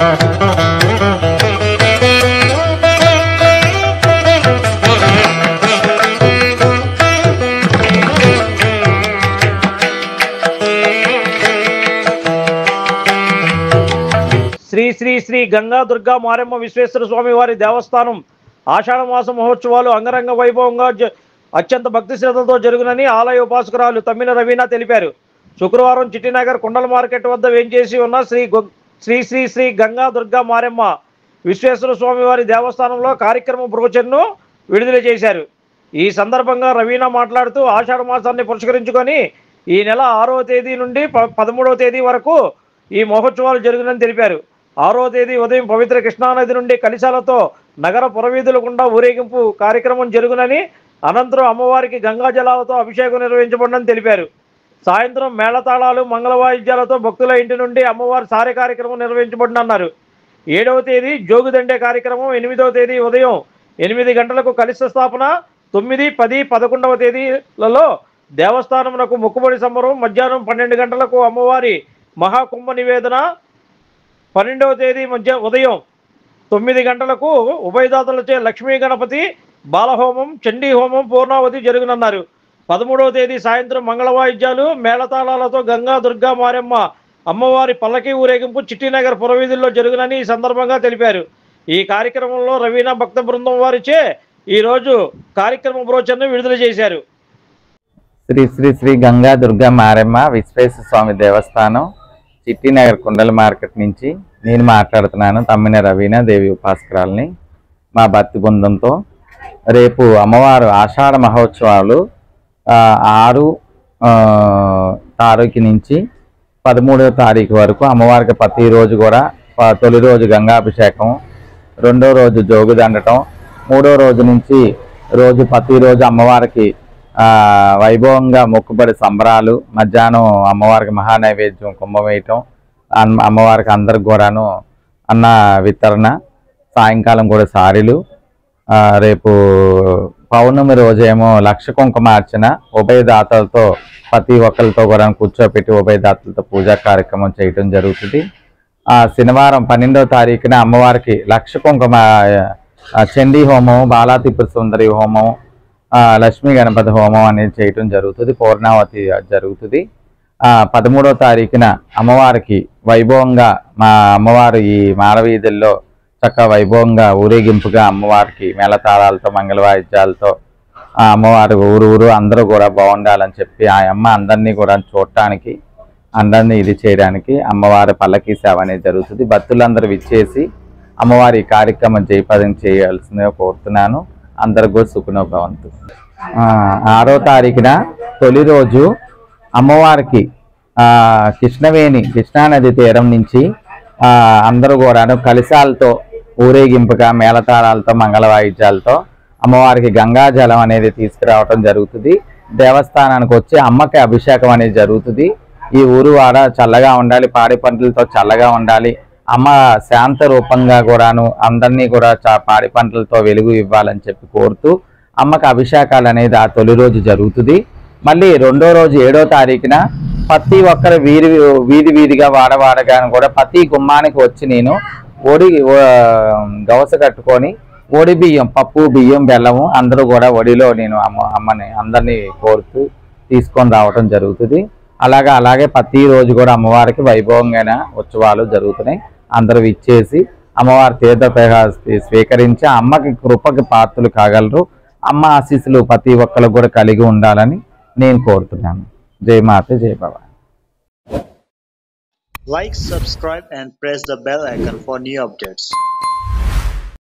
శ్రీ శ్రీ శ్రీ గంగా దుర్గా మారెమ్మ విశ్వేశ్వర స్వామి వారి దేవస్థానం ఆషాఢ మాస మహోత్సవాలు అంగరంగ వైభవంగా అత్యంత భక్తి శ్రద్ధలతో జరుగునని ఆలయ ఉపాసకురాలు తమ్మిన రవీనా తెలిపారు. శుక్రవారం చిట్టినగర్ కుండల మార్కెట్ వద్ద వేంచేసి ఉన్న శ్రీ శ్రీ శ్రీ గంగా దుర్గా మారెమ్మ విశ్వేశ్వర స్వామి వారి దేవస్థానంలో కార్యక్రమ బ్రోచర్ను విడుదల చేశారు. ఈ సందర్భంగా రవీనా మాట్లాడుతూ ఆషాఢ మాసాన్ని పురస్కరించుకొని ఈ నెల 6వ తేదీ నుండి 13వ తేదీ వరకు ఈ మహోత్సవాలు జరుగునని తెలిపారు. 6వ తేదీ ఉదయం పవిత్ర కృష్ణానది నుండి కలిశాలతో నగర పురవీధుల గుండా ఊరేగింపు కార్యక్రమం జరుగునని, అనంతరం అమ్మవారికి గంగా జలాలతో అభిషేకం నిర్వహించబడిందని తెలిపారు. సాయంత్రం మేళతాళాలు మంగళవాయిద్యాలతో భక్తుల ఇంటి నుండి అమ్మవారి సారె కార్యక్రమం నిర్వహించబడిందన్నారు. 7వ తేదీ జోగుదండే కార్యక్రమం, 8వ తేదీ ఉదయం 8 గంటలకు కలశ స్థాపన, 9, 10, 11వ తేదీలలో దేవస్థానమునకు మొక్కుబడి సంబరం, మధ్యాహ్నం 12 గంటలకు అమ్మవారి మహాకుంభ నివేదన, 12వ తేదీ ఉదయం 9 గంటలకు ఉభయదాతలచే లక్ష్మీ గణపతి బాలహోమం, చండీ హోమం, పూర్ణావతి జరుగునన్నారు. 13వ తేదీ సాయంత్రం మంగళవాయిద్యాలు మేళతాళాలతో గంగా దుర్గా మారెమ్మ అమ్మవారి పల్లకి ఊరేగింపు చిట్టినగర్ పురవీధుల్లో జరుగునని ఈ సందర్భంగా తెలిపారు. ఈ కార్యక్రమంలో రవీనా భక్త బృందం వారిచే ఈరోజు కార్యక్రమ బ్రోచర్ను విడుదల చేశారు. శ్రీ శ్రీ శ్రీ గంగా దుర్గా మారెమ్మ విశ్వేశ్వర స్వామి దేవస్థానం చిట్టినగర్ కుండల మార్కెట్ నుంచి నేను మాట్లాడుతున్నాను. తమ్మిన రవీనా దేవి ఉపాసకురాలని. మా భక్తి బృందంతో రేపు అమ్మవారు ఆషాఢ మహోత్సవాలు 6 తారీఖు నుంచి 13వ తారీఖు వరకు అమ్మవారికి ప్రతిరోజు కూడా తొలి రోజు గంగాభిషేకం, 2వ రోజు జోగుదండటం, 3వ రోజు నుంచి ప్రతిరోజు అమ్మవారికి వైభవంగా మొక్కుబడి సంబరాలు, మధ్యాహ్నం అమ్మవారికి మహానైవేద్యం కుంభవేయటం, అమ్మవారికి అందరికి కూడాను అన్న వితరణ, సాయంకాలం కూడా సారీలు, రేపు పౌర్ణమి రోజేమో లక్ష కుంకుమార్చన, ఉభయదాతలతో ప్రతి ఒక్కరితో కూడా కూర్చోపెట్టి ఉభయదాతలతో పూజా కార్యక్రమం చేయటం జరుగుతుంది. శనివారం 12వ తారీఖున అమ్మవారికి లక్ష కుంకుమ చండీ హోమం, బాలాత్రిపుర సుందరి హోమం, లక్ష్మీ గణపతి హోమం అనేది చేయటం జరుగుతుంది. పూర్ణావతి జరుగుతుంది. 13వ తారీఖున అమ్మవారికి వైభవంగా మా అమ్మవారు ఈ మాడవీధుల్లో చక్కగా వైభవంగా ఊరేగింపుగా అమ్మవారికి మేళతాళాలతో మంగళవాయిద్యాలతో అమ్మవారు ఊరు అందరూ కూడా బాగుండాలని చెప్పి ఆ అమ్మ అందరినీ కూడా చూడటానికి, అందరినీ ఇది చేయడానికి అమ్మవారి పల్లకీ సేవ అనేది జరుగుతుంది. భక్తులందరూ విచ్చేసి అమ్మవారి కార్యక్రమం జయప్రదం చేయాల్సిందిగా కోరుతున్నాను. అందరికి కూడా సుఖనోభవంతు. 6వ తారీఖున తొలి రోజు అమ్మవారికి కృష్ణానది తీరం నుంచి అందరూ కూడా కలశాలతో ఊరేగింపుగా మేళతాళాలతో మంగళవాయిద్యాలతో అమ్మవారికి గంగాజలం అనేది తీసుకురావటం జరుగుతుంది. దేవస్థానానికి వచ్చి అమ్మకి అభిషేకం అనేది జరుగుతుంది. ఈ ఊరు వాడ చల్లగా ఉండాలి, పాడి పంటలతో చల్లగా ఉండాలి, అమ్మ శాంత రూపంగా కూడాను అందరినీ కూడా పాడి పంటలతో వెలుగు ఇవ్వాలని చెప్పి కోరుతూ అమ్మకి అభిషేకాలు అనేది ఆ తొలి రోజు జరుగుతుంది. మళ్ళీ 2వ రోజు 7వ తారీఖున ప్రతి ఒక్కరు వీధిగా వాడగాను కూడా ప్రతి గుమ్మానికి వచ్చి నేను గవస కట్టుకొని ఒడి బియ్యం, పప్పు, బియ్యం, బెల్లము అందరూ కూడా ఒడిలో నేను అమ్మని అందరినీ కోరుతూ తీసుకొని రావటం జరుగుతుంది. అలాగే ప్రతిరోజు కూడా అమ్మవారికి వైభవంగా ఉత్సవాలు జరుగుతున్నాయి. అందరూ ఇచ్చేసి అమ్మవారి తీర్థ స్వీకరించి అమ్మకి కృపకి పాత్రలు కాగలరు. అమ్మ ఆశీస్సులు ప్రతి ఒక్కరికి కూడా కలిగి ఉండాలని నేను కోరుతున్నాను. జై మాత, జై Bhavani. Like, subscribe and press the bell icon for new updates.